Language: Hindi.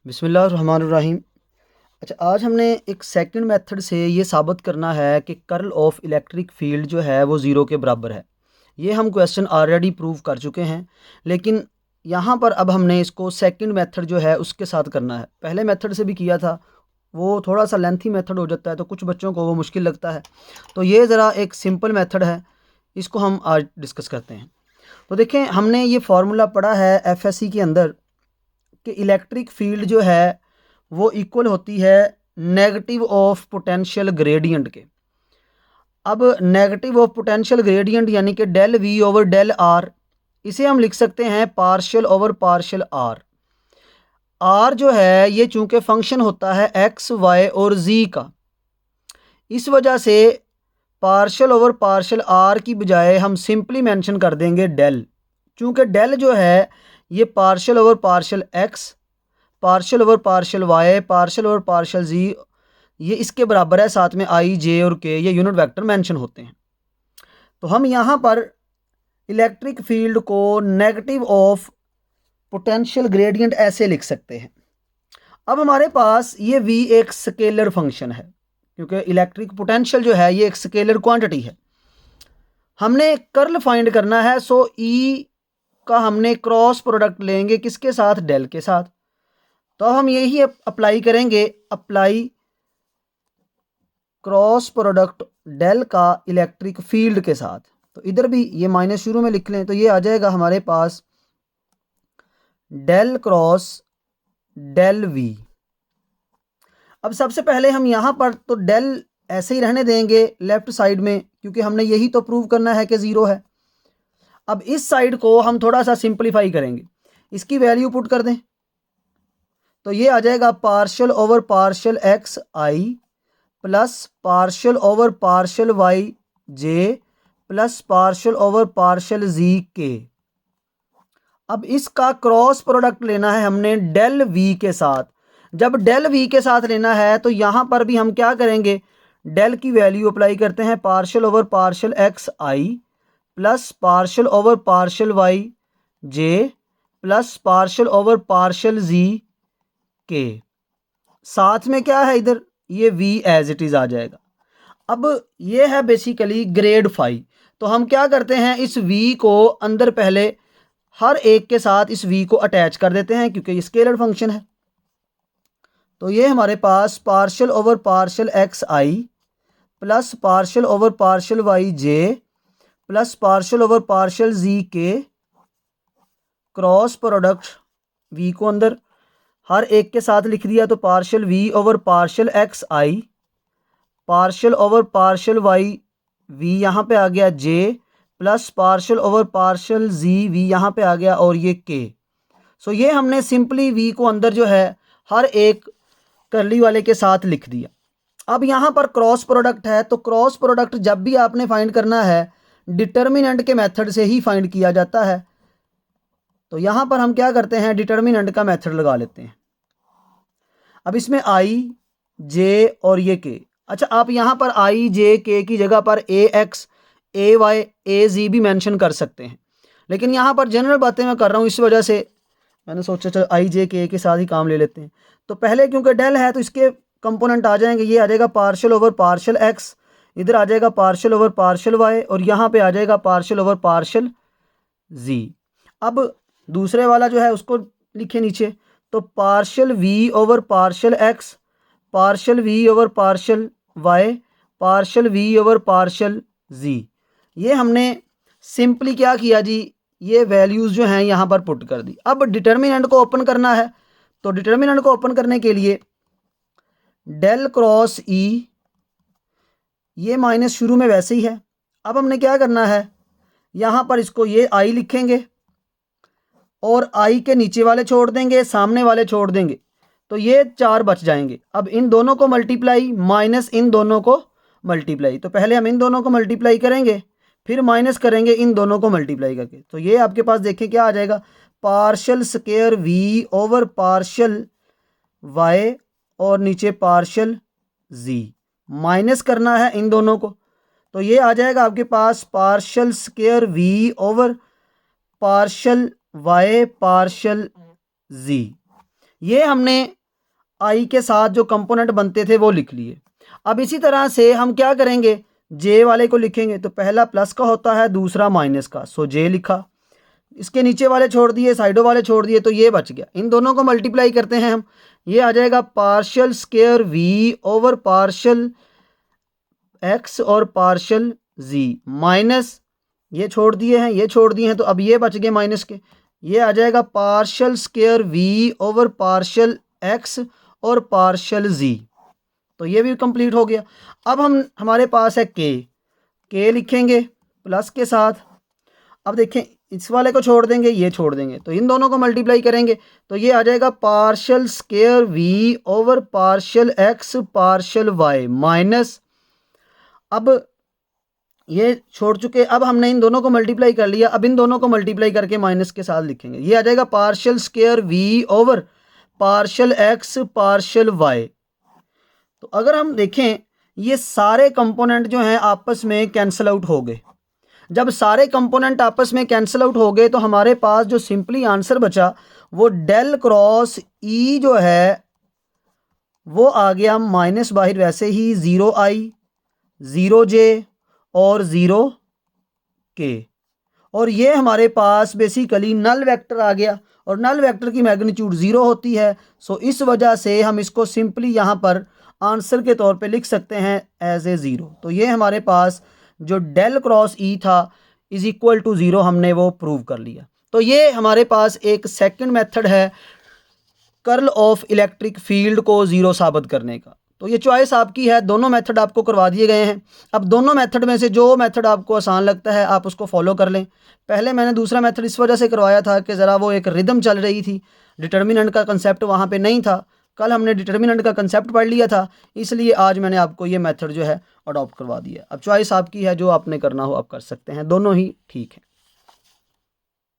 बिस्मिल्लाहिर्रहमानिर्रहीम। अच्छा, आज हमने एक सेकंड मेथड से ये साबित करना है कि कर्ल ऑफ इलेक्ट्रिक फील्ड जो है वो ज़ीरो के बराबर है। ये हम क्वेश्चन ऑलरेडी प्रूव कर चुके हैं, लेकिन यहाँ पर अब हमने इसको सेकंड मेथड जो है उसके साथ करना है। पहले मेथड से भी किया था, वो थोड़ा सा लेंथी मेथड हो जाता है तो कुछ बच्चों को वो मुश्किल लगता है। तो ये ज़रा एक सिंपल मेथड है, इसको हम आज डिस्कस करते हैं। तो देखें, हमने ये फार्मूला पढ़ा है एफएससी के अंदर कि इलेक्ट्रिक फील्ड जो है वो इक्वल होती है नेगेटिव ऑफ पोटेंशियल ग्रेडियंट के। अब नेगेटिव ऑफ पोटेंशियल ग्रेडियंट यानी कि del V over del R, इसे हम लिख सकते हैं partial over partial R. R जो है ये चूंकि फंक्शन होता है एक्स वाई और जी का, इस वजह से पार्शियल ओवर पार्शियल आर की बजाय हम सिंपली मेंशन कर देंगे डेल। चूंकि डेल जो है ये partial over partial x, partial over partial y, partial over partial z, ये इसके बराबर है। साथ में आई, जे और के ये यूनिट वेक्टर मेंशन होते हैं। तो हम यहाँ पर इलेक्ट्रिक फील्ड को नेगेटिव ऑफ पोटेंशियल ग्रेडियंट ऐसे लिख सकते हैं। अब हमारे पास ये v एक स्केलर फंक्शन है, क्योंकि इलेक्ट्रिक पोटेंशियल जो है ये एक स्केलर क्वांटिटी है। हमने कर्ल फाइंड करना है, सो E का हमने क्रॉस प्रोडक्ट लेंगे किसके साथ? डेल के साथ। तो हम यही अप्लाई करेंगे, अप्लाई क्रॉस प्रोडक्ट डेल का इलेक्ट्रिक फील्ड के साथ। तो इधर भी ये माइनस शुरू में लिख लें, तो ये आ जाएगा हमारे पास डेल क्रॉस डेल वी। अब सबसे पहले हम यहाँ पर तो डेल ऐसे ही रहने देंगे लेफ्ट साइड में, क्योंकि हमने यही तो प्रूव करना है कि ज़ीरो है। अब इस साइड को हम थोड़ा सा सिंप्लीफाई करेंगे, इसकी वैल्यू पुट कर दें, तो ये आ जाएगा partial over partial x i plus partial over partial y j plus partial over partial z के। अब इसका क्रॉस प्रोडक्ट लेना है हमने डेल वी के साथ। जब डेल वी के साथ लेना है तो यहाँ पर भी हम क्या करेंगे, डेल की वैल्यू अप्लाई करते हैं, partial over partial x i plus partial over partial y j plus partial over partial z के। साथ में क्या है इधर, ये v एज इट इज़ आ जाएगा। अब ये है बेसिकली ग्रेड फाई। तो हम क्या करते हैं, इस v को अंदर पहले हर एक के साथ इस v को अटैच कर देते हैं, क्योंकि ये स्केलर फंक्शन है। तो ये हमारे पास partial over partial x i plus partial over partial y j plus partial over partial z के क्रॉस प्रोडक्ट v को अंदर हर एक के साथ लिख दिया, तो partial v over partial x i partial over partial y v यहाँ पे आ गया j plus partial over partial z v यहाँ पे आ गया और ये k। सो ये हमने सिंपली v को अंदर जो है हर एक करली वाले के साथ लिख दिया। अब यहाँ पर क्रॉस प्रोडक्ट है, तो क्रॉस प्रोडक्ट जब भी आपने फाइंड करना है डिटर्मिनेंट के मेथड से ही फाइंड किया जाता है। तो यहाँ पर हम क्या करते हैं, डिटर्मिनेंट का मेथड लगा लेते हैं। अब इसमें आई जे और ये के। अच्छा, आप यहाँ पर आई जे के की जगह पर ए एक्स ए वाई ए जी भी मेंशन कर सकते हैं, लेकिन यहाँ पर जनरल बातें मैं कर रहा हूँ, इस वजह से मैंने सोचा चलो आई जे के साथ ही काम ले लेते हैं। तो पहले क्योंकि डेल है तो इसके कंपोनेंट आ जाएंगे, ये आ जाएगा पार्शियल ओवर पार्शियल एक्स, इधर आ जाएगा पार्शियल ओवर पार्शियल वाई और यहाँ पे आ जाएगा पार्शियल ओवर पार्शियल जी। अब दूसरे वाला जो है उसको लिखे नीचे, तो partial v over partial x partial v over partial y partial v over partial z. ये हमने सिंपली क्या किया जी, ये वैल्यूज़ जो हैं यहाँ पर पुट कर दी। अब डिटर्मिनेंट को ओपन करना है, तो डिटर्मिनेंट को ओपन करने के लिए डेल क्रॉस ई, ये माइनस शुरू में वैसे ही है। अब हमने क्या करना है, यहाँ पर इसको ये आई लिखेंगे और आई के नीचे वाले छोड़ देंगे, सामने वाले छोड़ देंगे, तो ये चार बच जाएंगे। अब इन दोनों को मल्टीप्लाई माइनस इन दोनों को मल्टीप्लाई, तो पहले हम इन दोनों को मल्टीप्लाई करेंगे फिर माइनस करेंगे इन दोनों को मल्टीप्लाई करके। तो ये आपके पास देखें क्या आ जाएगा, partial square we over partial Y और नीचे पार्शियल जी। माइनस करना है इन दोनों को, तो ये आ जाएगा आपके पास partial square we over partial y partial z. ये हमने आई के साथ जो कंपोनेंट बनते थे वो लिख लिए। अब इसी तरह से हम क्या करेंगे, जे वाले को लिखेंगे तो पहला प्लस का होता है, दूसरा माइनस का, सो जे लिखा। इसके नीचे वाले छोड़ दिए, साइडों वाले छोड़ दिए, तो ये बच गया। इन दोनों को मल्टीप्लाई करते हैं हम, ये आ जाएगा partial square we over partial X और पार्शियल जी, माइनस ये छोड़ दिए हैं, ये छोड़ दिए हैं, तो अब ये बच गए माइनस के। ये आ जाएगा partial square we over partial X और पार्शियल जी, तो ये भी कंप्लीट हो गया। अब हमारे पास है के लिखेंगे प्लस के साथ। अब देखें, इस वाले को छोड़ देंगे, ये छोड़ देंगे, तो इन दोनों को मल्टीप्लाई करेंगे तो ये आ जाएगा partial square we over partial x partial Y minus, अब ये छोड़ चुके, अब हमने इन दोनों को मल्टीप्लाई कर लिया, अब इन दोनों को मल्टीप्लाई करके माइनस के साथ लिखेंगे। ये आ जाएगा partial square we over partial x partial Y. तो अगर हम देखें, ये सारे कंपोनेंट जो हैं आपस में कैंसिल आउट हो गए। जब सारे कंपोनेंट आपस में कैंसिल आउट हो गए तो हमारे पास जो सिंपली आंसर बचा वो डेल क्रॉस ई जो है वो आ गया माइनस बाहर वैसे ही 0 आई 0 जे और 0 के, और ये हमारे पास बेसिकली नल वेक्टर आ गया, और नल वेक्टर की मैग्नीट्यूड 0 होती है। सो इस वजह से हम इसको सिंपली यहाँ पर आंसर के तौर पे लिख सकते हैं एज ए 0। तो ये हमारे पास जो डेल क्रॉस ई था इज इक्वल टू 0 हमने वो प्रूव कर लिया। तो ये हमारे पास एक सेकंड मेथड है कर्ल ऑफ इलेक्ट्रिक फील्ड को 0 साबित करने का। तो ये चॉइस आपकी है, दोनों मेथड आपको करवा दिए गए हैं। अब दोनों मेथड में से जो मेथड आपको आसान लगता है आप उसको फॉलो कर लें। पहले मैंने दूसरा मेथड इस वजह से करवाया था कि ज़रा वो एक रिदम चल रही थी, डिटर्मिनेंट का कंसेप्ट वहाँ पे नहीं था। कल हमने डिटर्मिनेंट का कंसेप्ट पढ़ लिया था, इसलिए आज मैंने आपको ये मेथड जो है अडॉप्ट करवा दिया। अब चॉइस आपकी है, जो आपने करना हो आप कर सकते हैं, दोनों ही ठीक है।